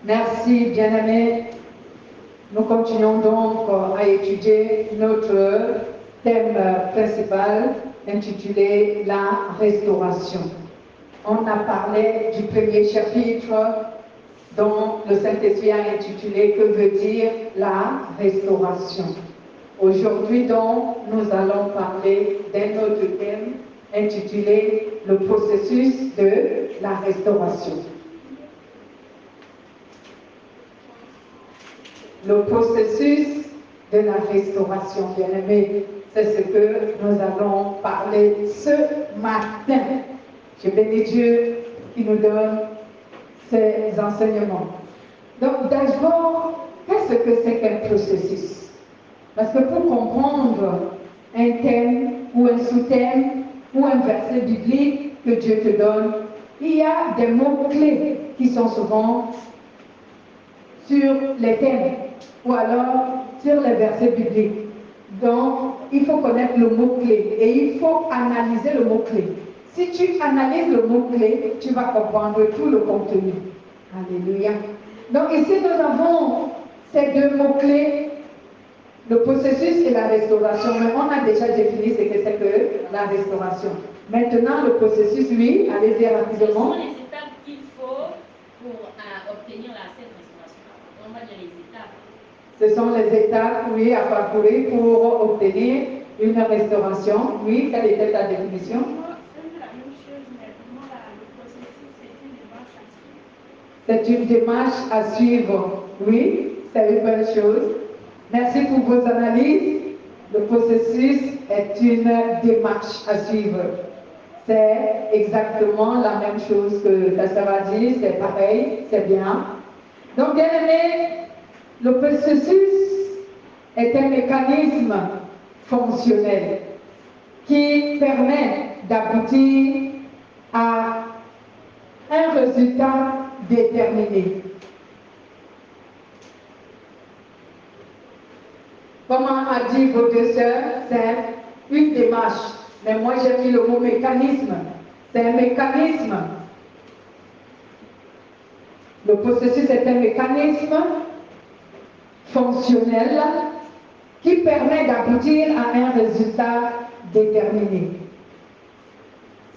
Merci, bien-aimés. Nous continuons donc à étudier notre thème principal intitulé La restauration. On a parlé du premier chapitre dont le Saint-Esprit a intitulé Que veut dire la restauration. Aujourd'hui donc, nous allons parler d'un autre thème intitulé Le processus de la restauration. Le processus de la restauration, bien-aimés, c'est ce que nous allons parler ce matin. Je bénis Dieu qui nous donne ces enseignements. Donc, d'abord, qu'est-ce que c'est qu'un processus? Parce que pour comprendre un thème ou un sous-thème ou un verset biblique que Dieu te donne, il y a des mots-clés qui sont souvent sur les thèmes ou alors sur les versets bibliques. Donc, il faut connaître le mot-clé et il faut analyser le mot-clé. Si tu analyses le mot-clé, tu vas comprendre tout le contenu. Alléluia. Donc ici, nous avons ces deux mots-clés, le processus et la restauration. Mais on a déjà défini ce que c'est que la restauration. Maintenant, le processus, oui, allez-y rapidement. Ce sont les étapes qu'il faut pour obtenir cette restauration. On va dire les étapes. Ce sont les étapes, oui, à parcourir pour obtenir une restauration. Oui, quelle était ta définition? C'est une démarche à suivre. Oui, c'est une bonne chose. Merci pour vos analyses. Le processus est une démarche à suivre. C'est exactement la même chose que la sœur a dit, c'est pareil, c'est bien. Donc, bien aimé, le processus est un mécanisme fonctionnel qui permet d'aboutir à un résultat déterminé. Comme a dit vos deux sœurs, c'est une démarche. Mais moi j'ai mis le mot mécanisme. C'est un mécanisme. Le processus est un mécanisme fonctionnel qui permet d'aboutir à un résultat déterminé.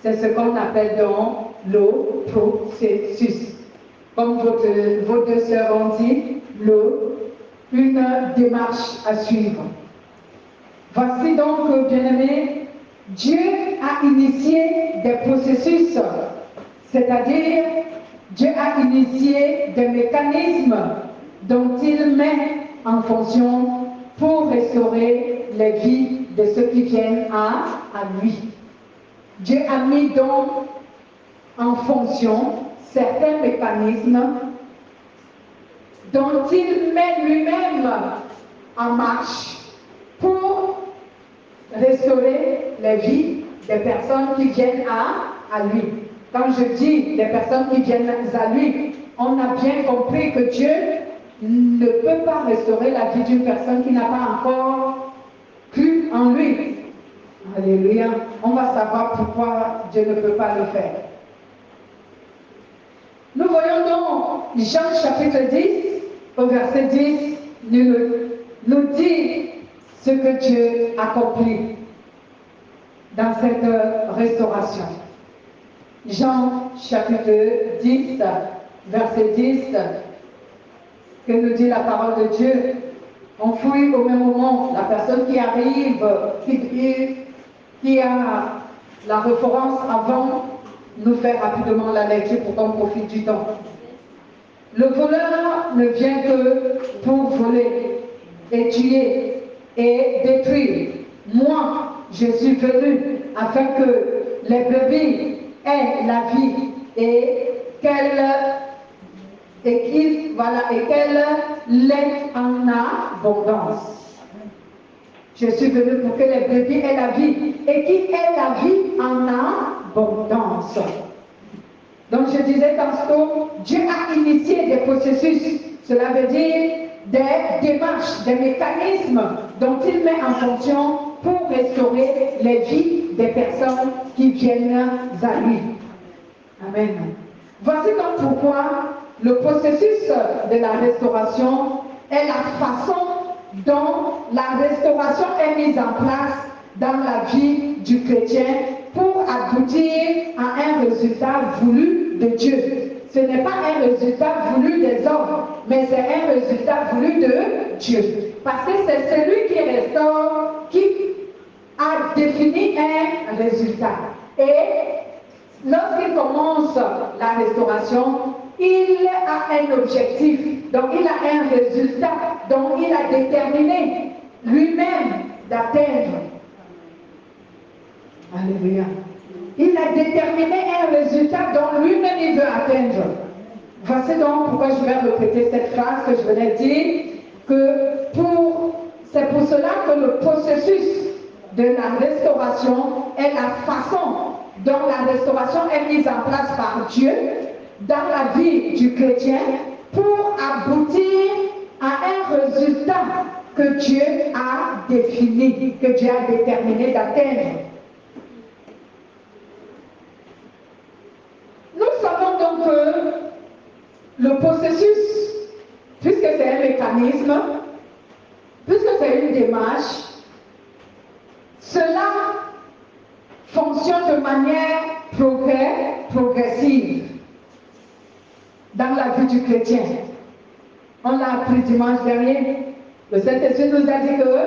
C'est ce qu'on appelle donc le processus. Comme vos deux sœurs ont dit, une démarche à suivre. Voici donc, bien-aimés, Dieu a initié des processus, c'est-à-dire Dieu a initié des mécanismes dont il met en fonction pour restaurer les vies de ceux qui viennent à lui. Dieu a mis donc en fonction certains mécanismes dont il met lui-même en marche pour restaurer les vies des personnes qui viennent à lui. Quand je dis les personnes qui viennent à lui, on a bien compris que Dieu ne peut pas restaurer la vie d'une personne qui n'a pas encore cru en lui. Alléluia. On va savoir pourquoi Dieu ne peut pas le faire. Nous voyons donc Jean chapitre 10, au verset 10, nous dit ce que Dieu accomplit dans cette restauration. Jean chapitre 10, verset 10, que nous dit la parole de Dieu. On fouille au même moment la personne qui arrive, qui a la référence avant, nous faire rapidement la lecture pour qu'on profite du temps. Le voleur ne vient que pour voler et tuer et détruire. Moi, je suis venu afin que les brebis aient la vie et qu'elle l'ait en abondance. Je suis venu pour que les brebis aient la vie et qu'ils aient la vie en abondance. Donc je disais tantôt, Dieu a initié des processus, cela veut dire des démarches, des mécanismes dont il met en fonction pour restaurer les vies des personnes qui viennent à lui. Amen. Voici donc pourquoi le processus de la restauration est la façon dont la restauration est mise en place dans la vie du chrétien pour aboutir à un résultat voulu de Dieu. Ce n'est pas un résultat voulu des hommes, mais c'est un résultat voulu de Dieu. Parce que c'est celui qui restaure qui a défini un résultat. Et lorsqu'il commence la restauration, il a un objectif, donc il a un résultat, donc il a déterminé lui-même d'atteindre. Alléluia. Il a déterminé un résultat dont lui-même il veut atteindre. Voici donc pourquoi je vais répéter cette phrase que je venais de dire, que c'est pour cela que le processus de la restauration est la façon dont la restauration est mise en place par Dieu dans la vie du chrétien pour aboutir à un résultat que Dieu a défini, que Dieu a déterminé d'atteindre. Nous savons donc que le processus, puisque c'est un mécanisme, puisque c'est une démarche, cela fonctionne de manière progressive dans la vie du chrétien. On l'a appris dimanche dernier. Le Saint-Esprit nous a dit que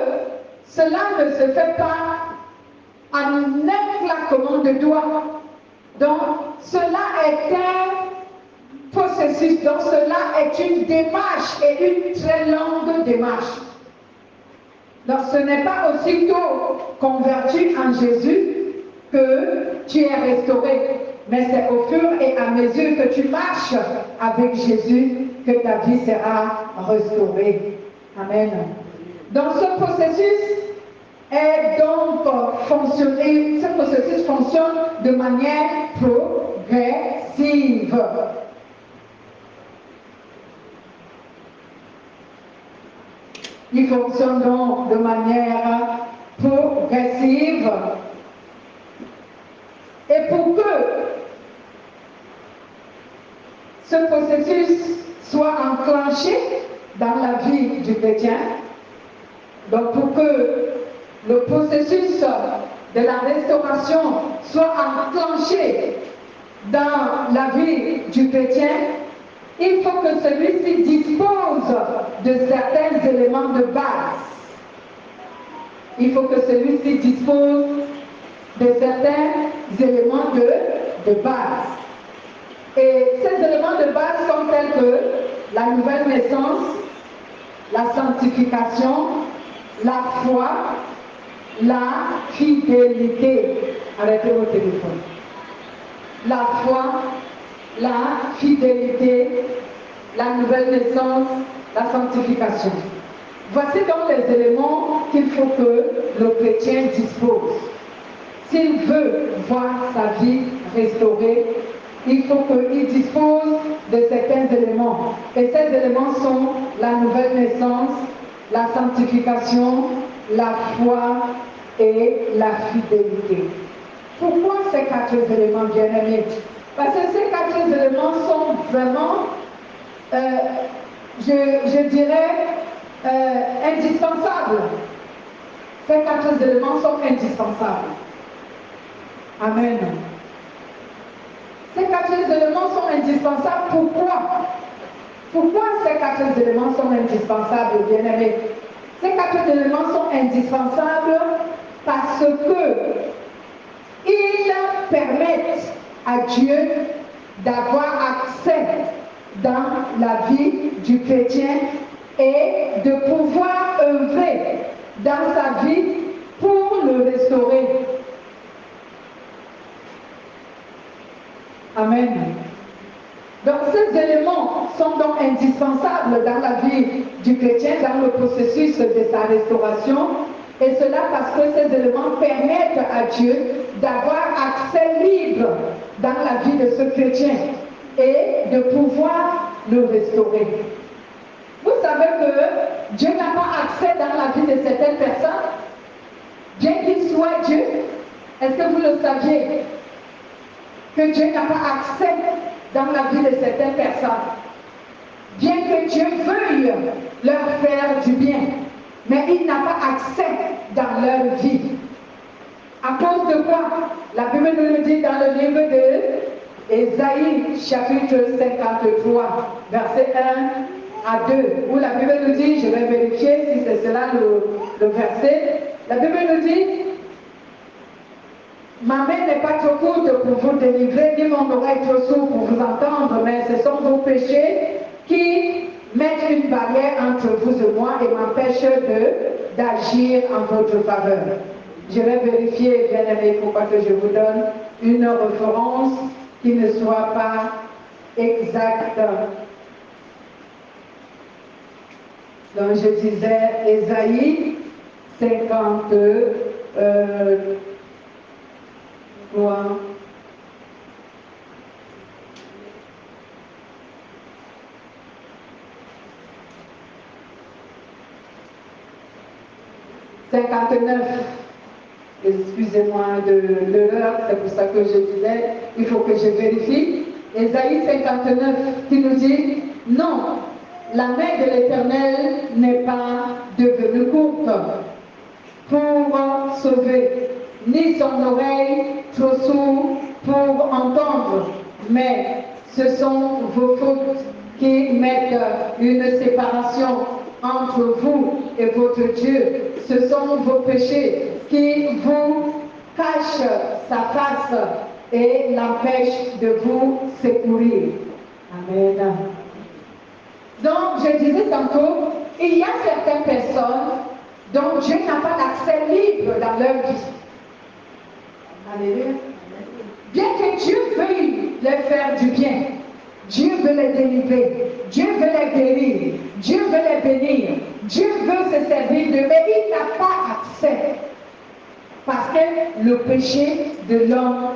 cela ne se fait pas en un claquement de doigts. Donc, cela est un processus, donc cela est une démarche et une très longue démarche. Donc, ce n'est pas aussitôt converti en Jésus que tu es restauré, mais c'est au fur et à mesure que tu marches avec Jésus que ta vie sera restaurée. Amen. Donc, ce processus est donc fonctionné, ce processus fonctionne de manière progressive. Il fonctionne donc de manière progressive. Et pour que ce processus soit enclenché dans la vie du chrétien, donc pour que le processus de la restauration soit enclenché dans la vie du chrétien, il faut que celui-ci dispose de certains éléments de base. Il faut que celui-ci dispose de certains éléments de base. Et ces éléments de base sont tels que la nouvelle naissance, la sanctification, la foi, la fidélité. Arrêtez vos téléphones. La foi, la fidélité, la nouvelle naissance, la sanctification. Voici donc les éléments qu'il faut que le chrétien dispose. S'il veut voir sa vie restaurée, il faut qu'il dispose de certains éléments. Et ces éléments sont la nouvelle naissance, la sanctification, la foi et la fidélité. Pourquoi ces quatre éléments, bien-aimés? Parce que ces quatre éléments sont vraiment, je dirais, indispensables. Ces quatre éléments sont indispensables. Amen. Ces quatre éléments sont indispensables. Pourquoi? Pourquoi ces quatre éléments sont indispensables, bien-aimés? Ces quatre éléments sont indispensables parce que ils permettent à Dieu d'avoir accès dans la vie du chrétien et de pouvoir œuvrer dans sa vie pour le restaurer. Amen. Donc ces éléments sont donc indispensables dans la vie du chrétien, dans le processus de sa restauration, et cela parce que ces éléments permettent à Dieu d'avoir accès libre dans la vie de ce chrétien et de pouvoir le restaurer. Vous savez que Dieu n'a pas accès dans la vie de certaines personnes, bien qu'il soit Dieu. Est-ce que vous le saviez? Que Dieu n'a pas accès dans la vie de certaines personnes. Dieu veuille leur faire du bien, mais il n'a pas accès dans leur vie. À cause de quoi? La Bible nous dit dans le livre de Ésaïe, chapitre 53, verset 1 à 2, où la Bible nous dit, je vais vérifier si c'est cela le verset, la Bible nous dit, ma main n'est pas trop courte pour vous délivrer, ni mon oreille trop sourde pour vous entendre, mais ce sont vos péchés qui mettent une barrière entre vous et moi et m'empêchent d'agir en votre faveur. Je vais vérifier, bien aimé, pourquoi que je vous donne une référence qui ne soit pas exacte. Donc je disais Ésaïe 53. Excusez-moi de l'heure, c'est pour ça que je disais, il faut que je vérifie. Ésaïe 59 qui nous dit, non, la main de l'Éternel n'est pas devenue courte pour sauver, ni son oreille trop sourde pour entendre, mais ce sont vos fautes qui mettent une séparation entre vous et votre Dieu. Ce sont vos péchés qui vous cachent sa face et l'empêchent de vous secourir. Amen. Donc, je disais tantôt, il y a certaines personnes dont Dieu n'a pas l'accès libre dans leur vie. Alléluia. Bien que Dieu veuille leur faire du bien, Dieu veut les délivrer, Dieu veut les guérir, Dieu veut les bénir, Dieu veut se servir d'eux, mais il n'a pas accès. Parce que le péché de l'homme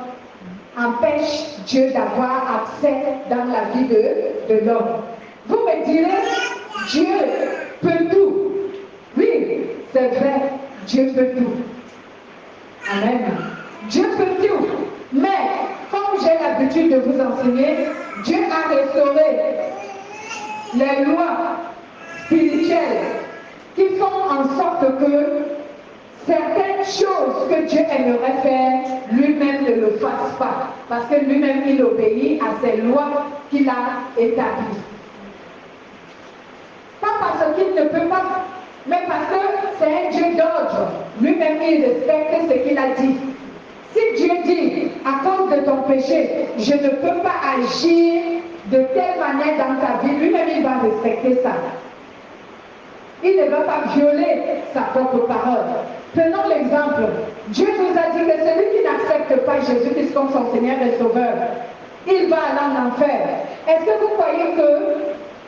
empêche Dieu d'avoir accès dans la vie de l'homme. Vous me direz, Dieu peut tout. Oui, c'est vrai, Dieu peut tout. Amen. Dieu peut tout. Mais, comme j'ai l'habitude de vous enseigner, Dieu a restauré les lois spirituelles qui font en sorte que certaines choses que Dieu aimerait faire, lui-même ne le fasse pas. Parce que lui-même, il obéit à ces lois qu'il a établies. Pas parce qu'il ne peut pas, mais parce que c'est un Dieu d'ordre. Lui-même, il respecte ce qu'il a dit. Si Dieu dit, à cause de ton péché, je ne peux pas agir de telle manière dans ta vie, lui-même, il va respecter ça. Il ne va pas violer sa propre parole. Prenons l'exemple. Dieu nous a dit que celui qui n'accepte pas Jésus-Christ comme son Seigneur et Sauveur, il va aller en enfer. Est-ce que vous croyez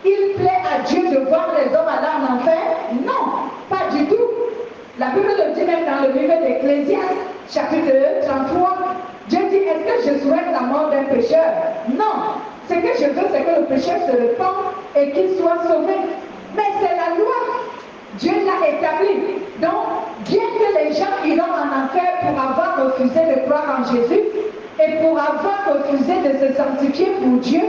qu'il plaît à Dieu de voir les hommes aller en enfer? Non, pas du tout. La Bible le dit même dans le livre d'Ecclésiaste, chapitre 33. Dieu dit, est-ce que je souhaite la mort d'un pécheur? Non. Ce que je veux, c'est que le pécheur se répande et qu'il soit sauvé. Mais c'est la loi. Dieu l'a établie. Donc, bien que les gens iront en enfer pour avoir refusé de croire en Jésus et pour avoir refusé de se sanctifier pour Dieu,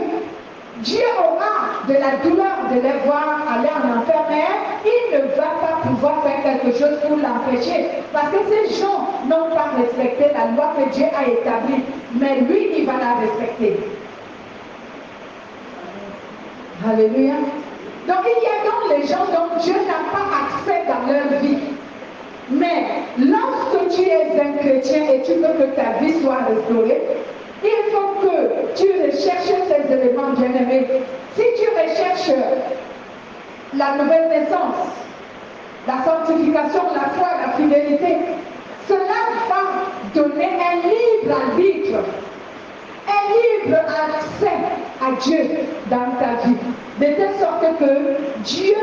Dieu aura de la douleur de les voir aller en enfer, mais il ne va pas pouvoir faire quelque chose pour l'empêcher. Parce que ces gens n'ont pas respecté la loi que Dieu a établie, mais lui, il va la respecter. Alléluia. Donc il y a donc les gens dont Dieu n'a pas accès dans leur vie. Mais lorsque tu es un chrétien et tu veux que ta vie soit restaurée, il faut que tu recherches ces éléments bien-aimés. Si tu recherches la nouvelle naissance, la sanctification, la foi, la fidélité, cela va donner un libre arbitre, un libre accès à Dieu dans ta vie, de telle sorte que Dieu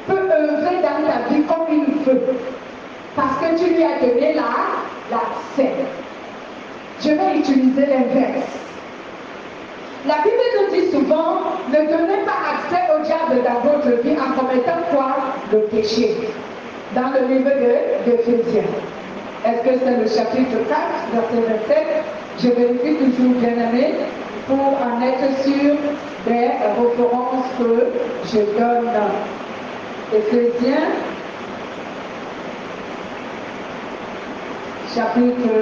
peut œuvrer dans ta vie comme il veut, parce que tu lui as donné l'accès. Je vais utiliser l'inverse. La Bible nous dit souvent, ne donnez pas accès au diable dans votre vie en commettant quoi? Le péché. Dans le livre d'Éphésiens. Est-ce que c'est le chapitre 4, verset 27? Je vérifie toujours, bien aimé, pour en être sûr des références que je donne Éphésiens, chapitre,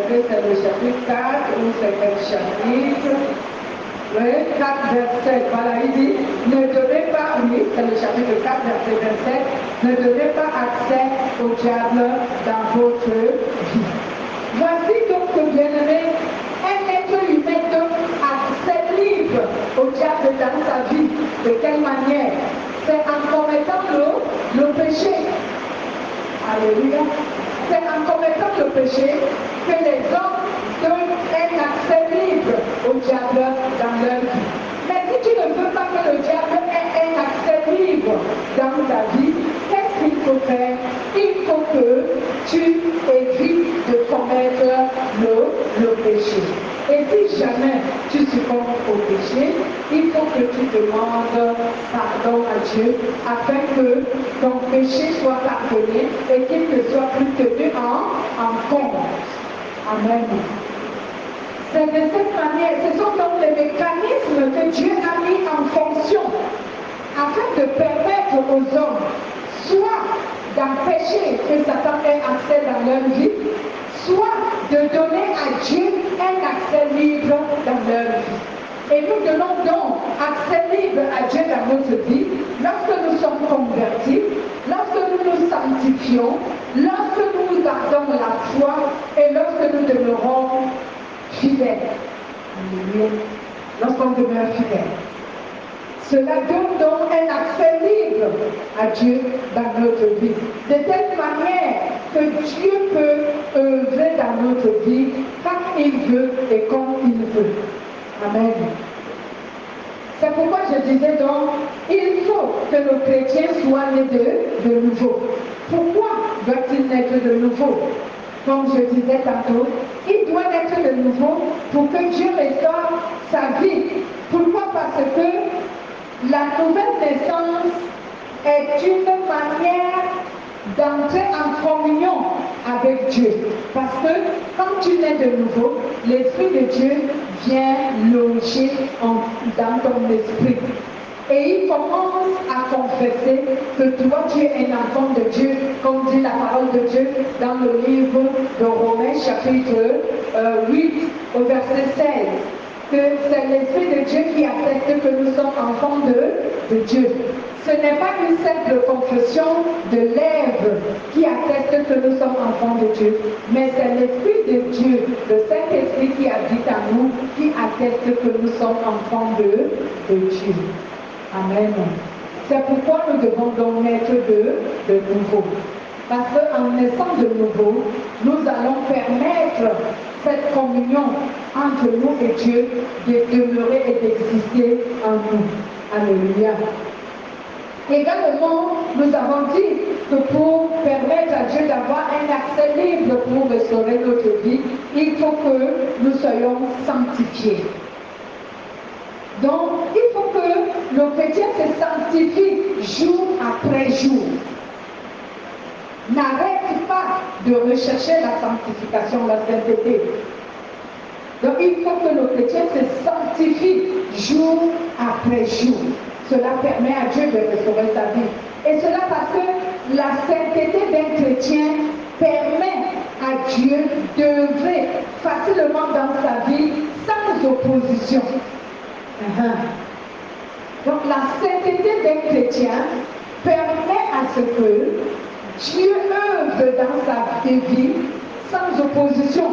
c'est le chapitre 4, ou c'est quel chapitre? Oui, 4, verset, voilà, il dit, ne donnez pas, oui, c'est le chapitre 4, verset 27, ne donnez pas accès au diable dans votre vie. Voici donc, bien-aimé, un être humain donne accès libre au diable dans sa vie. De quelle manière? C'est en commettant le péché. Alléluia. C'est en commettant le péché que les hommes donnent un accès libre au diable dans leur vie. Mais si tu ne veux pas que le diable ait un accès libre dans ta vie, qu'est-ce qu'il faut faire? Il faut que tu évites de commettre le péché. Et si jamais tu succombes au péché, il faut que tu demandes pardon à Dieu afin que ton péché soit pardonné et qu'il ne soit plus tenu en compte. Amen. C'est de cette manière, ce sont donc les mécanismes que Dieu a mis en fonction afin de permettre aux hommes soit d'empêcher que Satan ait accès dans leur vie, soit de donner à Dieu un accès libre dans leur vie. Et nous donnons donc accès libre à Dieu dans notre vie lorsque nous sommes convertis, lorsque nous nous sanctifions, lorsque nous gardons la foi et lorsque nous demeurons fidèles. Lorsqu'on demeure fidèle. Cela donne donc un accès libre à Dieu dans notre vie. De telle manière que Dieu peut œuvrer dans notre vie quand il veut et comme il veut. Amen. C'est pourquoi je disais donc, il faut que le chrétien soit né de nouveau. Pourquoi doit-il naître de nouveau? Comme je disais tantôt, il doit naître de nouveau pour que Dieu restaure sa vie. Pourquoi? Parce que la nouvelle naissance est une manière d'entrer en communion avec Dieu. Parce que quand tu nais de nouveau, l'Esprit de Dieu vient loger dans ton esprit. Et il commence à confesser que toi tu es un enfant de Dieu, comme dit la parole de Dieu dans le livre de Romains chapitre 8 au verset 16. Que c'est l'Esprit de Dieu qui atteste que nous sommes enfants de Dieu. Ce n'est pas une simple confession de lèvres qui atteste que nous sommes enfants de Dieu, mais c'est l'Esprit de Dieu, le Saint-Esprit qui habite en nous, qui atteste que nous sommes enfants de Dieu. Amen. C'est pourquoi nous devons donc naître de nouveau. Parce qu'en naissant de nouveau, nous allons permettre cette communion entre nous et Dieu de demeurer et d'exister en nous. Alléluia. Également, nous avons dit que pour permettre à Dieu d'avoir un accès libre pour restaurer notre vie, il faut que nous soyons sanctifiés. Donc, il faut que le chrétien se sanctifie jour après jour. N'arrête pas de rechercher la sanctification, la sainteté. Donc, il faut que le chrétien se sanctifie jour après jour. Cela permet à Dieu de restaurer sa vie. Et cela parce que la sainteté d'un chrétien permet à Dieu d'œuvrer facilement dans sa vie sans opposition. Donc la sainteté d'un chrétien permet à ce que Dieu œuvre dans sa vie sans opposition.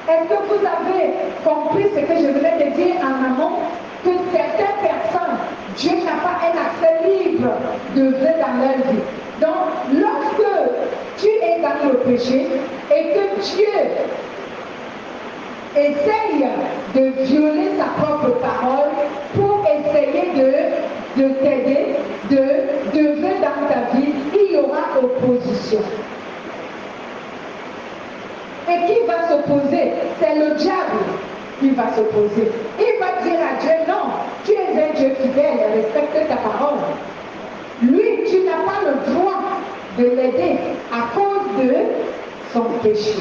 Est-ce que vous avez compris ce que je venais de dire en amont? Que certaines personnes, Dieu n'a pas un accès libre d'œuvrer dans leur vie. Donc lorsque tu es dans le péché et que Dieu essaye de violer sa propre parole pour essayer de t'aider, d'œuvrer dans ta vie, il y aura opposition. Et qui va s'opposer? C'est le diable qui va s'opposer. Il va dire à Dieu, non, tu es un Dieu fidèle, respecte ta parole. Lui, tu n'as pas le droit de l'aider à cause de son péché.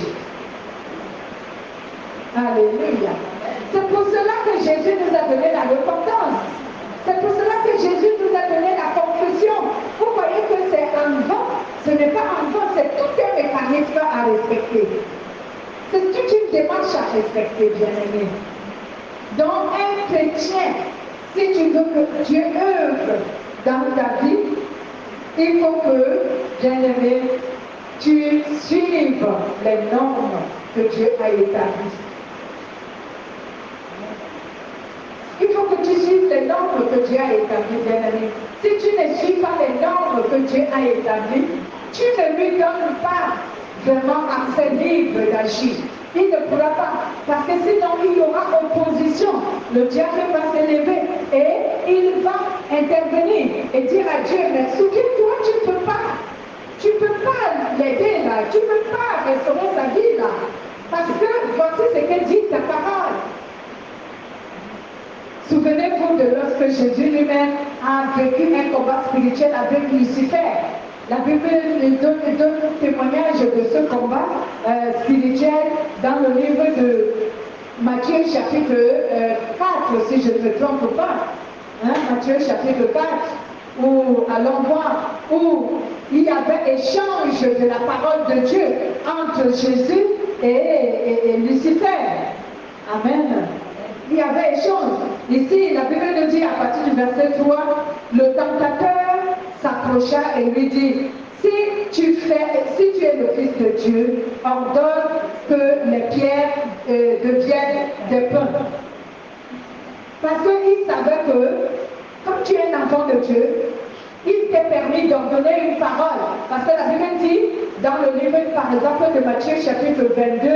Alléluia. C'est pour cela que Jésus nous a donné la repentance. C'est pour cela que Jésus nous a donné respecter, bien-aimé. Donc, un chrétien, si tu veux que Dieu œuvre dans ta vie, il faut que, bien-aimé, tu suives les normes que Dieu a établies. Il faut que tu suives les normes que Dieu a établies, bien-aimé. Si tu ne suis pas les normes que Dieu a établies, tu ne lui donnes pas vraiment accès libre d'agir. Il ne pourra pas, parce que sinon il y aura opposition. Le diable va s'élever et il va intervenir et dire à Dieu, mais souviens-toi, tu ne peux pas l'aider là, tu ne peux pas restaurer sa vie là, parce que voici ce que dit ta parole. Souvenez-vous de lorsque Jésus lui-même a vécu un combat spirituel avec Lucifer. La Bible nous donne témoignage de ce combat spirituel dans le livre de Matthieu chapitre 4, si je ne me trompe pas. Hein, Matthieu chapitre 4, où allons voir, où il y avait échange de la parole de Dieu entre Jésus et Lucifer. Amen. Il y avait échange. Ici, la Bible nous dit à partir du verset 3, le tentateur s'approcha et lui dit, si tu es le Fils de Dieu, ordonne que les pierres deviennent des pains. Parce qu'il savait que, comme tu es un enfant de Dieu, il t'est permis d'ordonner une parole. Parce que la Bible dit, dans le livre, par exemple, de Matthieu, chapitre 22,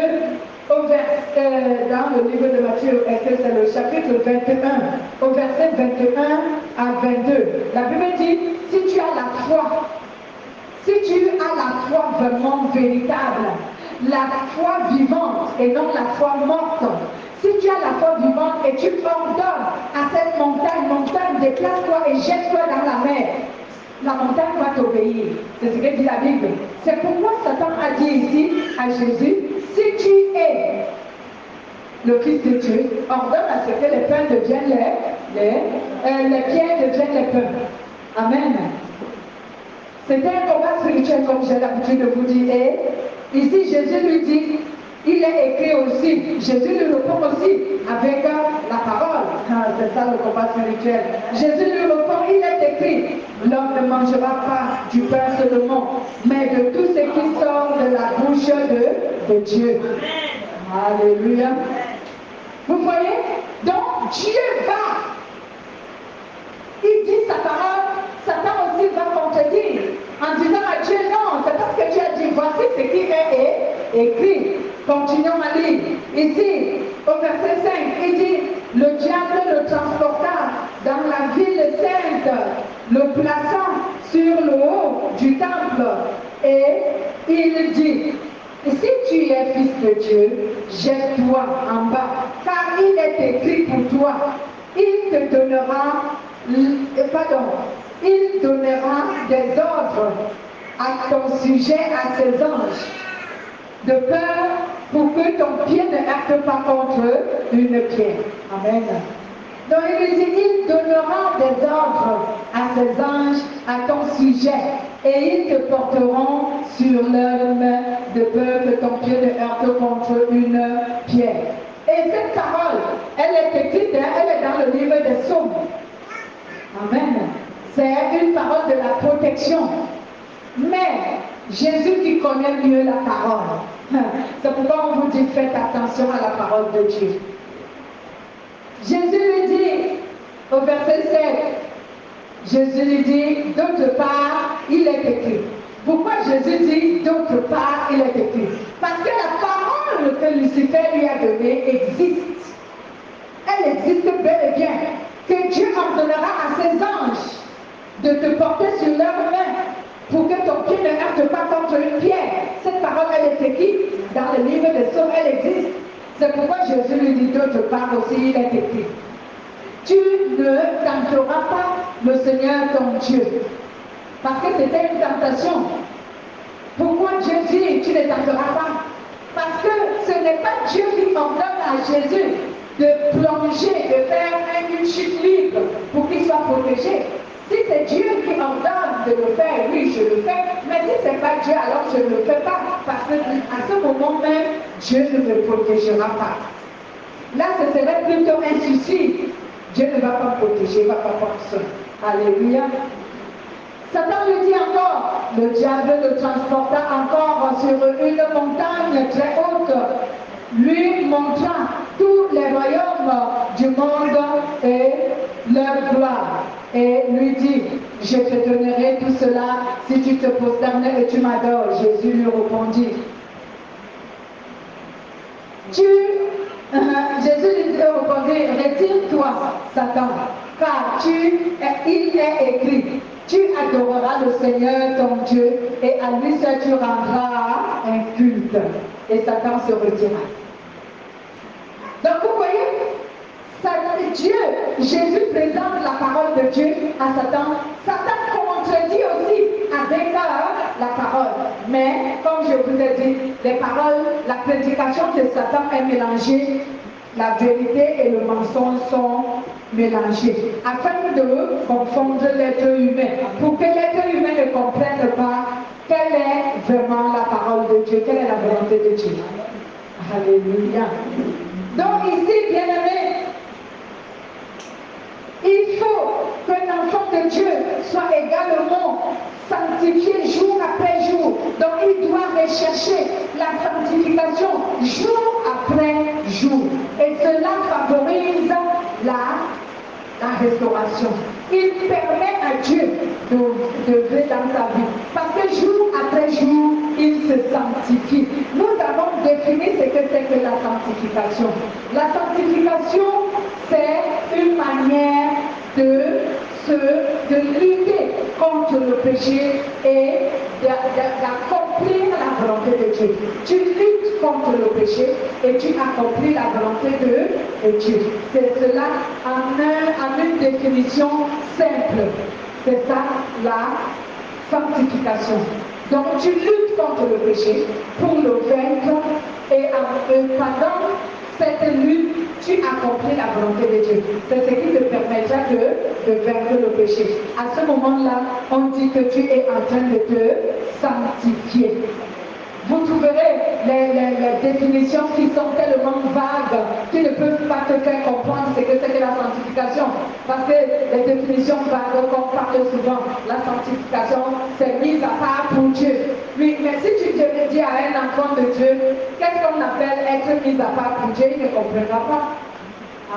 dans le livre de Matthieu, c'est le chapitre 21, au verset 21 à 22. La Bible dit, si tu as la foi, si tu as la foi vraiment véritable, la foi vivante et non la foi morte, si tu as la foi vivante et tu ordonnes à cette montagne, déplace-toi et jette-toi dans la mer, la montagne va t'obéir. C'est ce que dit la Bible. C'est pourquoi Satan a dit ici à Jésus, si tu es le Fils de Dieu, ordonne à ce que les pains deviennent les pierres deviennent les pains. Amen. C'était un combat spirituel, comme j'ai l'habitude de vous dire. Et ici, Jésus lui dit, il est écrit aussi, Jésus lui répond aussi avec la parole. C'est ça le combat spirituel. Jésus lui répond, il est écrit, l'homme ne mangera pas du pain seulement, mais de tout ce qui sort de la bouche de Dieu. Alléluia. Vous voyez? Donc Dieu va. Il dit sa parole, Satan aussi va contredire en disant à Dieu, non, c'est parce que tu as dit, voici ce qui est écrit. Continuons à lire. Ici, au verset 5, il dit, le diable le transporta dans la ville sainte, le plaçant sur le haut du temple. Et il dit, si tu es fils de Dieu, jette-toi en bas, car il est écrit pour toi, il te donnera, il donnera des ordres à ton sujet, à ses anges, de peur pour que ton pied ne heurte pas contre une pierre. Amen. Donc il lui dit, il donnera des ordres à ses anges à ton sujet, et ils te porteront sur leurs mains de peur que ton pied ne heurte contre une pierre. Et cette parole, elle est écrite, elle est dans le livre des Psaumes. Amen. C'est une parole de la protection. Mais Jésus qui connaît mieux la parole. C'est pourquoi on vous dit faites attention à la parole de Dieu. Jésus lui dit au verset 7, Jésus lui dit d'autre part il est écrit. Pourquoi Jésus dit d'autre part il est écrit? Parce que la parole que Lucifer lui a donnée existe. Elle existe bel et bien. Que Dieu ordonnera à ses anges de te porter sur leurs mains pour que ton pied ne heurte pas contre une pierre. Cette parole, elle est écrite dans le livre des Psaumes, elle existe. C'est pourquoi Jésus lui dit d'autre part aussi, il est écrit. Tu ne tenteras pas le Seigneur ton Dieu. Parce que c'était une tentation. Pourquoi Dieu dit tu ne tenteras pas? Parce que ce n'est pas Dieu qui ordonne à Jésus de plonger, de faire une chute libre pour qu'il soit protégé. Si c'est Dieu qui ordonne de le faire, oui, je le fais. Mais si ce n'est pas Dieu, alors je ne le fais pas. parce qu'à ce moment même, Dieu ne me protégera pas. Là, ce serait plutôt un suicide. Dieu ne va pas me protéger, il ne va pas faire ça. Alléluia. Satan lui dit encore, le diable le transporta encore sur une montagne très haute, lui montrant tous les royaumes du monde et leur gloire. Et lui dit, je te donnerai tout cela si tu te prosternes et tu m'adores. Jésus lui répondit, Jésus lui répondit, retire-toi, Satan, car il est écrit, tu adoreras le Seigneur ton Dieu et à lui seul tu rendras un culte. Et Satan se retira. Donc vous voyez, Dieu, Jésus présente la parole de Dieu à Satan. Satan contredit aussi avec la parole. Mais comme je vous ai dit, les paroles, la prédication de Satan est mélangée. La vérité et le mensonge sont mélangés afin de confondre l'être humain. Pour que l'être humain ne comprenne pas quelle est vraiment la parole de Dieu, quelle est la volonté de Dieu. Alléluia. Donc ici, bien-aimés, il faut qu'un enfant de Dieu soit également sanctifié jour après jour. Donc il doit rechercher la sanctification jour après jour. Et cela favorise la restauration. Il permet à Dieu d'œuvrer dans sa vie. Parce que jour après jour, il se sanctifie. Nous avons défini ce que c'est que la sanctification. La sanctification, c'est une manière de lutter contre le péché et d'accomplir la volonté de Dieu. Tu luttes contre le péché et tu accomplis la volonté de Dieu. C'est cela en une définition simple. C'est ça la sanctification. Donc tu luttes contre le péché pour le vaincre et pendant cette lutte, tu accomplis la volonté de Dieu. C'est ce qui te permettra de vaincre le péché. À ce moment-là, on dit que tu es en train de te sanctifier. Vous trouverez les définitions qui sont tellement vagues qui ne peuvent pas te faire comprendre ce que c'est que la sanctification. Parce que les définitions vagues, comme on parle souvent, la sanctification, c'est mise à part pour Dieu. Oui, mais si tu dis à un enfant de Dieu, qu'est-ce qu'on appelle être mis à part pour Dieu, il ne comprendra pas.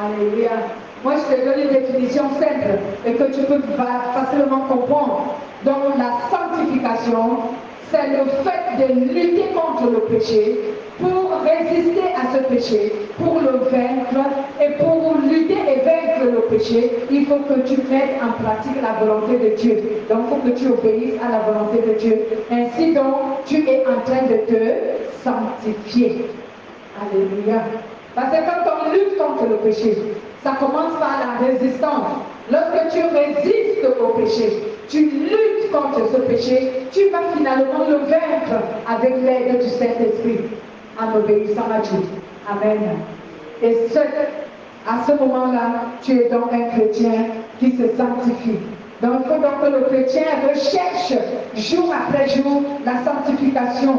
Alléluia. Moi, je te donne une définition simple et que tu peux facilement comprendre. Donc, la sanctification, c'est le fait de lutter contre le péché, pour résister à ce péché, pour le vaincre, et pour lutter et vaincre le péché, il faut que tu mettes en pratique la volonté de Dieu. Donc il faut que tu obéisses à la volonté de Dieu. Ainsi donc, tu es en train de te sanctifier. Alléluia. Parce que quand on lutte contre le péché, ça commence par la résistance. Lorsque tu résistes au péché, tu luttes contre ce péché, tu vas finalement le vaincre avec l'aide du Saint-Esprit, en obéissant à Dieu. Amen. Et à ce moment-là, tu es donc un chrétien qui se sanctifie. Donc il faut donc que le chrétien recherche jour après jour la sanctification.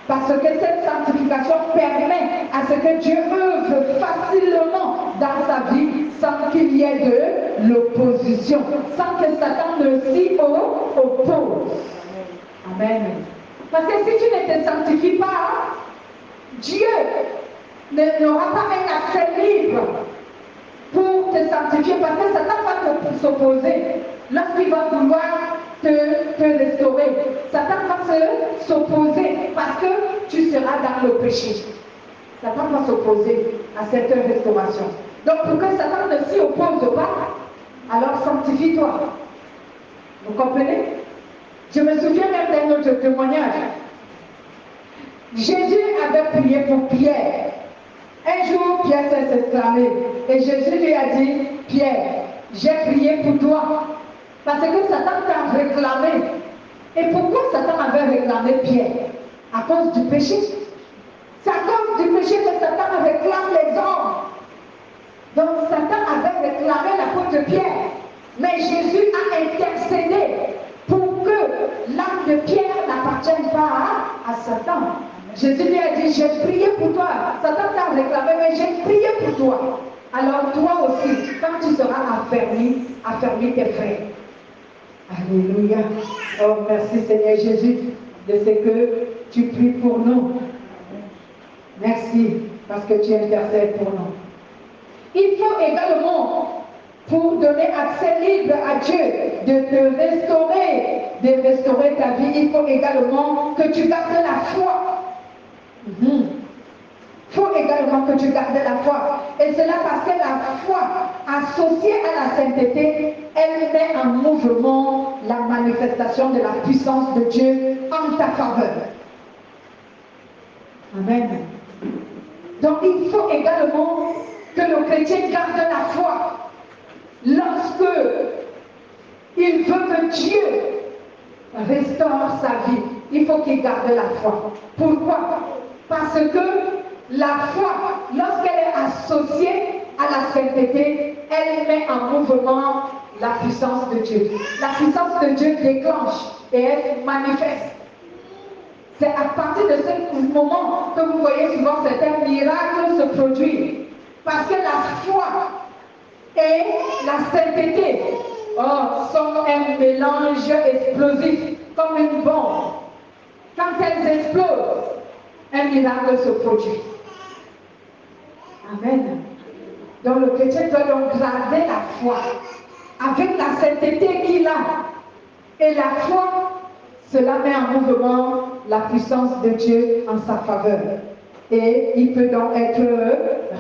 Parce que cette sanctification permet à ce que Dieu œuvre facilement dans sa vie sans qu'il y ait de l'opposition, sans que Satan ne s'y oppose. Amen. Parce que si tu ne te sanctifies pas, Dieu n'aura pas un accès libre pour te sanctifier, parce que Satan va s'opposer lorsqu'il va vouloir te restaurer. Satan va s'opposer parce que tu seras dans le péché. Satan va s'opposer à cette restauration. Donc pour que Satan ne s'y oppose pas, alors sanctifie-toi. Vous comprenez? Je me souviens même d'un autre témoignage. Jésus avait prié pour Pierre. Un jour, Pierre s'est exclamé et Jésus lui a dit, Pierre, j'ai prié pour toi. Parce que Satan t'a réclamé. Et pourquoi Satan avait réclamé Pierre? À cause du péché. C'est à cause du péché que Satan réclame les hommes. Donc Satan avait réclamé la peau de Pierre. Mais Jésus a intercédé pour que l'âme de Pierre n'appartienne pas à Satan. Jésus lui a dit, j'ai prié pour toi. Satan t'a réclamé, mais j'ai prié pour toi. Alors toi aussi, quand tu seras affermi tes frères. Alléluia. Oh, merci Seigneur Jésus de ce que tu pries pour nous. Merci parce que tu intercèdes pour nous. Il faut également, pour donner accès libre à Dieu, de restaurer ta vie, il faut également que tu gardes la foi. Il faut également que tu gardes la foi. Et cela parce que la foi associée à la sainteté, elle met en mouvement la manifestation de la puissance de Dieu en ta faveur. Amen. Donc il faut également que le chrétien garde la foi. Lorsque il veut que Dieu restaure sa vie, il faut qu'il garde la foi. Pourquoi? Parce que la foi, lorsqu'elle est associée à la sainteté, elle met en mouvement la puissance de Dieu. La puissance de Dieu déclenche et elle manifeste. C'est à partir de ce moment que vous voyez souvent certains miracles se produire. Parce que la foi et la sainteté sont un mélange explosif, comme une bombe. Quand elles explosent, un miracle se produit. Amen. Donc le chrétien doit donc garder la foi avec la sainteté qu'il a. Et la foi, cela met en mouvement la puissance de Dieu en sa faveur. Et il peut donc être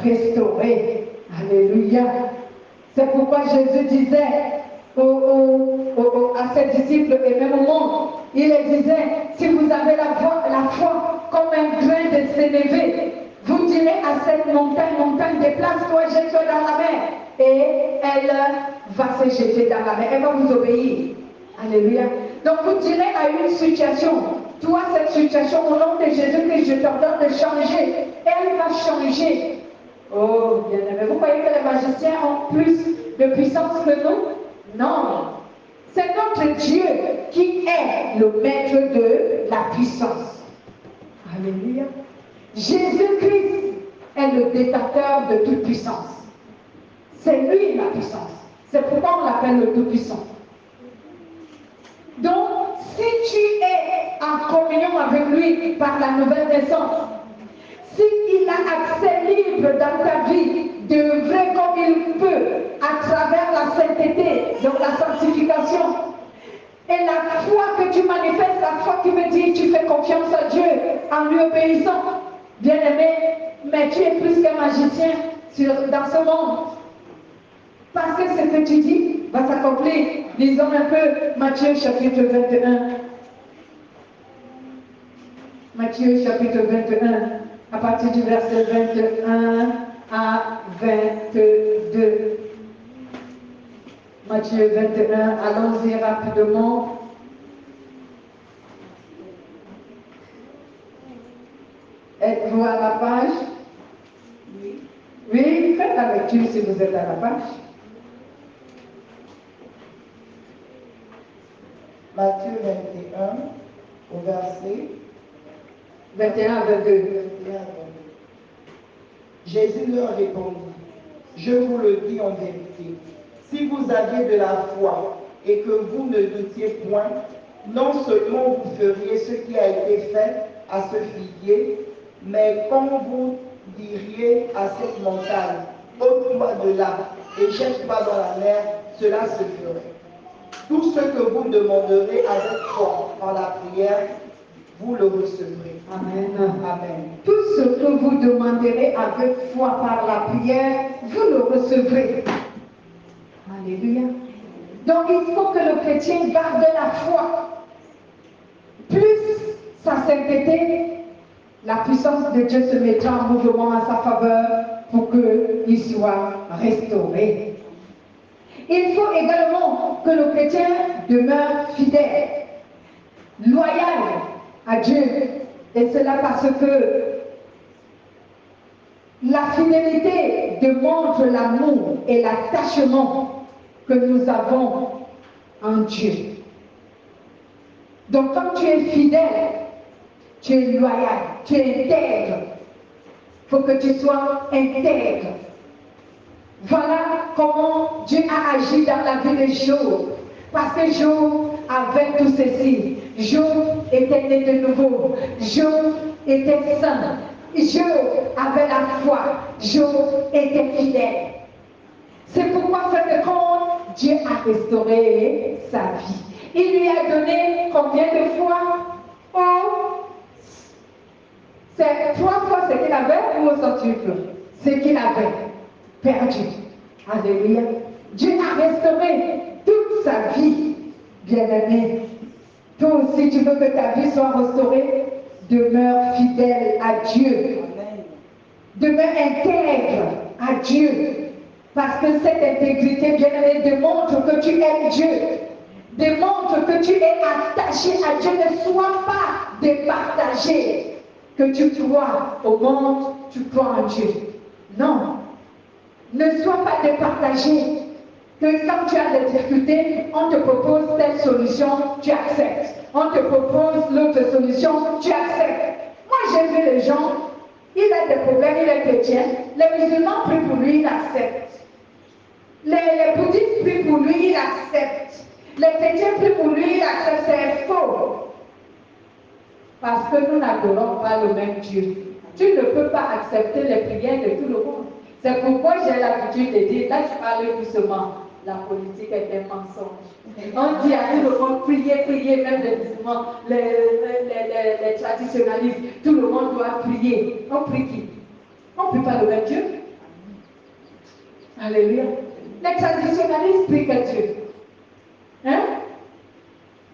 restauré. Alléluia. C'est pourquoi Jésus disait à ses disciples et même au monde, il leur disait, si vous avez la foi comme un grain de sénévé, vous direz à cette montagne, déplace-toi, jette-toi dans la mer. Et elle va se jeter dans la mer. Elle va vous obéir. Alléluia. Donc vous direz à une situation, toi cette situation au nom de Jésus-Christ, je t'ordonne de changer. Elle va changer. Oh, bien aimé, vous croyez que les magiciens ont plus de puissance que nous? Non. C'est notre Dieu qui est le maître de la puissance. Alléluia. Jésus-Christ est le détenteur de toute puissance. C'est lui la puissance. C'est pourquoi on l'appelle le Tout-Puissant. Donc, si tu es en communion avec lui par la nouvelle naissance, s'il a accès libre dans ta vie d'œuvrer comme il peut à travers la sainteté, donc la sanctification, et la foi que tu manifestes, la foi qui me dit tu fais confiance à Dieu en lui obéissant, bien aimé, mais tu es plus qu'un magicien dans ce monde. Parce que ce que tu dis va s'accomplir. Lisons un peu Matthieu chapitre 21. Matthieu chapitre 21, à partir du verset 21 à 22. Matthieu 21, allons-y rapidement. Êtes-vous à la page? Oui. Oui, faites la lecture si vous êtes à la page. Matthieu 21, au verset 21 à 22. Jésus leur répondit, je vous le dis en vérité, si vous aviez de la foi et que vous ne doutiez point, non seulement vous feriez ce qui a été fait à ce figuier, mais quand vous diriez à cette montagne, ôte-toi de là et jette-toi dans la mer, cela se ferait. Tout ce que vous demanderez avec foi en la prière, vous le recevrez. Amen. Amen. Tout ce que vous demanderez avec foi par la prière, vous le recevrez. Alléluia. Donc il faut que le chrétien garde la foi. Plus sa sainteté, la puissance de Dieu se mettra en mouvement à sa faveur pour qu'il soit restauré. Il faut également que le chrétien demeure fidèle, loyal à Dieu. Et cela parce que la fidélité démontre l'amour et l'attachement que nous avons en Dieu. Donc quand tu es fidèle, tu es loyal, tu es intègre. Il faut que tu sois intègre. Voilà comment Dieu a agi dans la vie de Job. Parce que Job avait tout ceci. Job était né de nouveau. Job était saint. Job avait la foi. Job était fidèle. C'est pourquoi, fait de compte, Dieu a restauré sa vie. Il lui a donné combien de fois? Oh, c'est 3 fois ce qu'il avait ou au centuple? Ce qu'il avait perdu. Alléluia. Dieu a restauré toute sa vie, bien-aimé. Toi aussi, tu veux que ta vie soit restaurée? Demeure fidèle à Dieu. Demeure intègre à Dieu. Parce que cette intégrité, bien-aimé, démontre que tu aimes Dieu. Démontre que tu es attaché à Dieu. Ne sois pas départagé. Que tu crois au monde, tu crois en Dieu. Non. Ne sois pas départagé. Que quand tu as des difficultés, on te propose telle solution, tu acceptes. On te propose l'autre solution, tu acceptes. Moi, j'ai vu les gens, il a des problèmes, il est chrétien. Les musulmans prient pour lui, il accepte. Les bouddhistes prient pour lui, il accepte. Les chrétiens prient pour lui, il accepte. C'est faux. Parce que nous n'adorons pas le même Dieu. Tu ne peux pas accepter les prières de tout le monde. C'est pourquoi j'ai l'habitude de dire, là je parle doucement, la politique est un mensonge. On dit à tout le monde, priez, priez, même les musulmans, les traditionnalistes, tout le monde doit prier. On prie qui? On ne prie pas le même Dieu. Alléluia. Les traditionnalistes prient quel Dieu? Hein?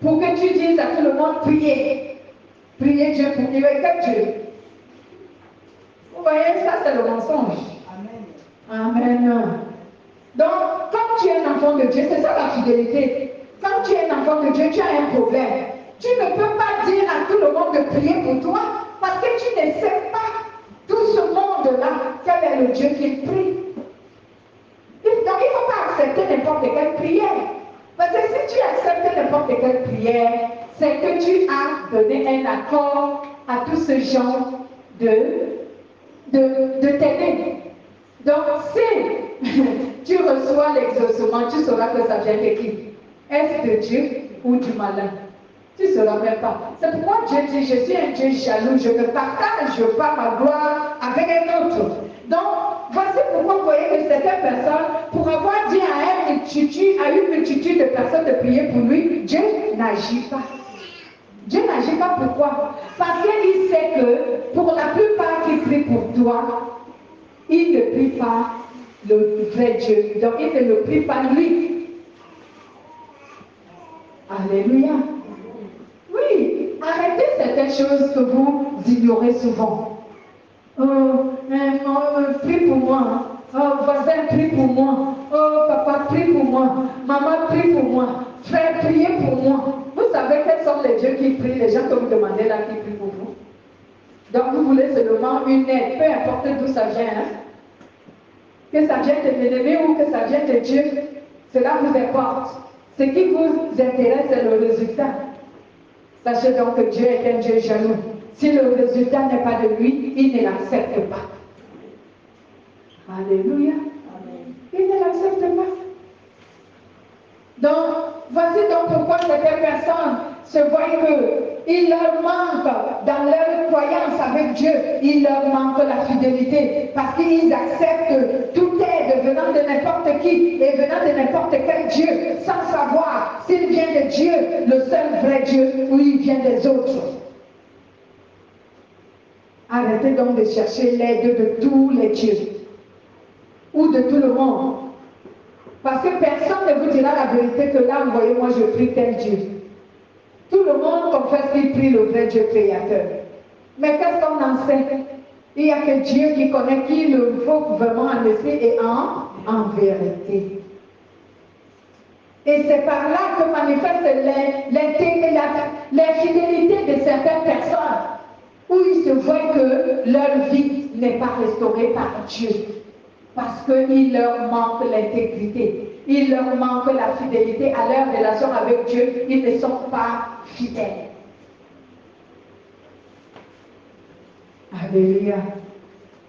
Pour que tu dises à tout le monde, priez. Priez Dieu pour qu'il ait quel Dieu? Vous voyez, ça c'est le mensonge. Amen. Donc, quand tu es un enfant de Dieu, c'est ça la fidélité. Quand tu es un enfant de Dieu, tu as un problème. Tu ne peux pas dire à tout le monde de prier pour toi parce que tu ne sais pas tout ce monde-là, quel est le Dieu qui prie. Donc, il ne faut pas accepter n'importe quelle prière. Parce que si tu acceptes n'importe quelle prière, c'est que tu as donné un accord à tout ce genre de t'aider. Donc, si tu reçois l'exaucement, tu sauras que ça vient de qui? Est-ce de Dieu ou du malin? Tu ne sauras même pas. C'est pourquoi Dieu dit, je suis un Dieu jaloux, je ne partage pas ma gloire avec un autre. Donc, voici pourquoi vous voyez que certaines personnes, pour avoir dit à une multitude de personnes de prier pour lui, Dieu n'agit pas. Dieu n'agit pas pourquoi? Parce qu'il sait que pour la plupart qui prient pour toi, il ne prie pas le vrai Dieu. Donc il ne le prie pas lui. Alléluia. Oui, arrêtez certaines choses que vous ignorez souvent. Prie pour moi. Oh, voisin, prie pour moi. Oh, papa, prie pour moi. Maman, prie pour moi. Frère, priez pour moi. Vous savez quels sont les dieux qui prient, les gens que vous demandez là qui prient pour vous. Donc vous voulez seulement une aide, peu importe d'où ça vient. Hein? Que ça vienne de l'ennemi ou que ça vienne de Dieu, cela vous importe. Ce qui vous intéresse, c'est le résultat. Sachez donc que Dieu est un Dieu jaloux. Si le résultat n'est pas de lui, il ne l'accepte pas. Alléluia. Amen. Il ne l'accepte pas. Donc, voici donc pourquoi certaines personnes se voient qu'il leur manque dans leur croyance avec Dieu, il leur manque la fidélité parce qu'ils acceptent toute aide venant de n'importe qui et venant de n'importe quel Dieu sans savoir s'il vient de Dieu, le seul vrai Dieu, ou il vient des autres. Arrêtez donc de chercher l'aide de tous les dieux ou de tout le monde. Parce que personne ne vous dira la vérité que là, vous voyez, moi je prie tel Dieu. Tout le monde confesse qu'il prie le vrai Dieu créateur. Mais qu'est-ce qu'on en sait? Il n'y a que Dieu qui connaît qui le faut vraiment en esprit et en vérité. Et c'est par là que manifeste l'infidélité de certaines personnes, où ils se voient que leur vie n'est pas restaurée par Dieu. Parce qu'il leur manque l'intégrité, il leur manque la fidélité à leur relation avec Dieu, ils ne sont pas fidèles. Alléluia.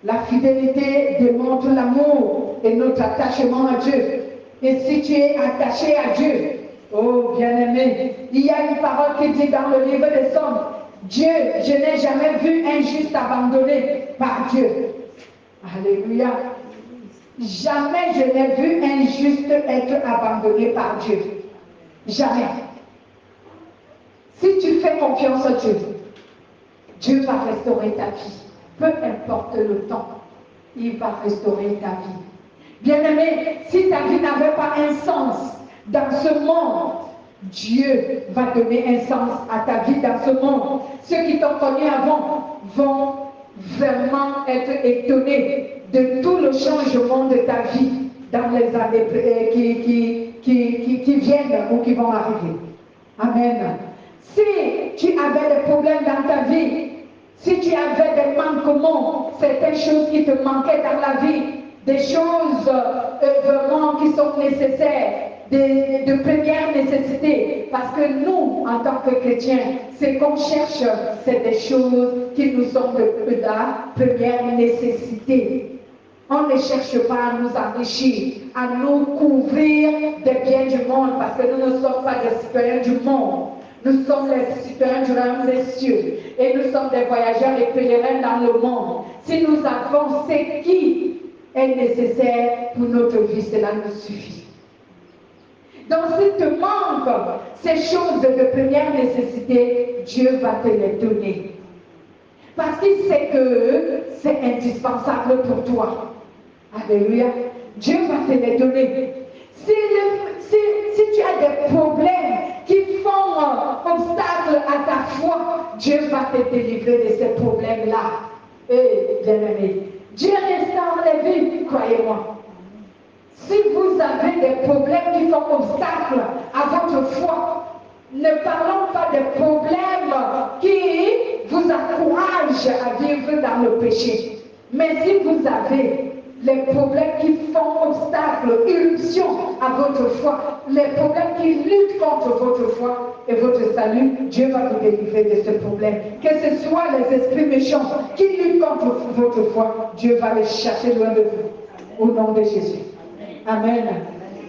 La fidélité démontre l'amour et notre attachement à Dieu. Et si tu es attaché à Dieu, oh bien-aimé, il y a une parole qui dit dans le livre des Psaumes, Dieu, je n'ai jamais vu un juste abandonné par Dieu. Alléluia. Jamais je n'ai vu un juste être abandonné par Dieu. Jamais. Si tu fais confiance à Dieu, Dieu va restaurer ta vie. Peu importe le temps, il va restaurer ta vie. Bien-aimé, si ta vie n'avait pas un sens dans ce monde, Dieu va donner un sens à ta vie dans ce monde. Ceux qui t'ont connu avant vont vraiment être étonnés de tout le changement de ta vie dans les années qui viennent ou qui vont arriver. Amen. Si tu avais des problèmes dans ta vie, si tu avais des manquements, certaines choses qui te manquaient dans la vie, des choses vraiment qui sont nécessaires, de première nécessité, parce que nous, en tant que chrétiens, ce qu'on cherche, c'est des choses qui nous sont de la première nécessité. On ne cherche pas à nous enrichir, à nous couvrir des biens du monde, parce que nous ne sommes pas des citoyens du monde. Nous sommes les citoyens du royaume des cieux et nous sommes des voyageurs et pèlerins dans le monde. Si nous avons ce qui est nécessaire pour notre vie, cela nous suffit. Donc s'il te manque ces choses de première nécessité, Dieu va te les donner. Parce qu'il sait que c'est indispensable pour toi. Alléluia. Dieu va te les donner. Si tu as des problèmes qui font obstacle à ta foi, Dieu va te délivrer de ces problèmes-là. Et bien-aimé, Dieu restaure les vies, croyez-moi. Si vous avez des problèmes qui font obstacle à votre foi, ne parlons pas des problèmes qui vous encouragent à vivre dans le péché. Mais si vous avez les problèmes qui font obstacle, irruption à votre foi, les problèmes qui luttent contre votre foi et votre salut, Dieu va vous délivrer de ce problème. Que ce soit les esprits méchants qui luttent contre votre foi, Dieu va les chasser loin de vous. Au nom de Jésus. Amen.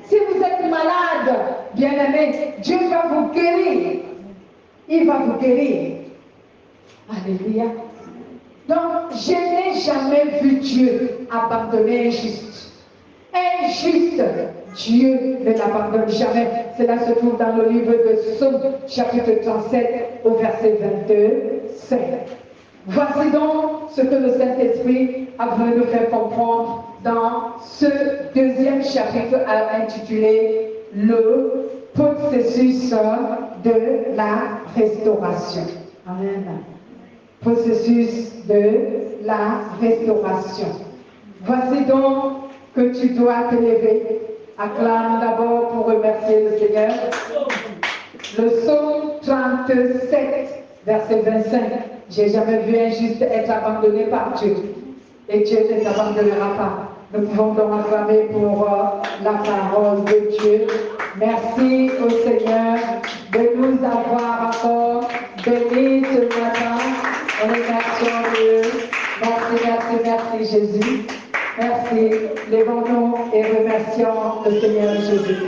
Si vous êtes malade, bien-aimé, Dieu va vous guérir. Il va vous guérir. Alléluia. Donc, je n'ai jamais vu Dieu abandonner un juste. Un juste, Dieu ne l'abandonne jamais. Cela se trouve dans le livre de Psaume, chapitre 37, au verset 22, 5. Voici donc ce que le Saint-Esprit a voulu nous faire comprendre dans ce deuxième chapitre intitulé « Le processus de la restauration ». Amen. Processus de la restauration. Voici donc que tu dois te lever. Acclame d'abord pour remercier le Seigneur. Le psaume 37, verset 25. J'ai jamais vu un juste être abandonné par Dieu. Et Dieu ne t'abandonnera pas. Nous pouvons donc acclamer pour la parole de Dieu. Merci au Seigneur de nous avoir encore bénis ce matin. Remercions Dieu. Merci Jésus. Merci. Lèvons-nous et remercions le Seigneur Jésus.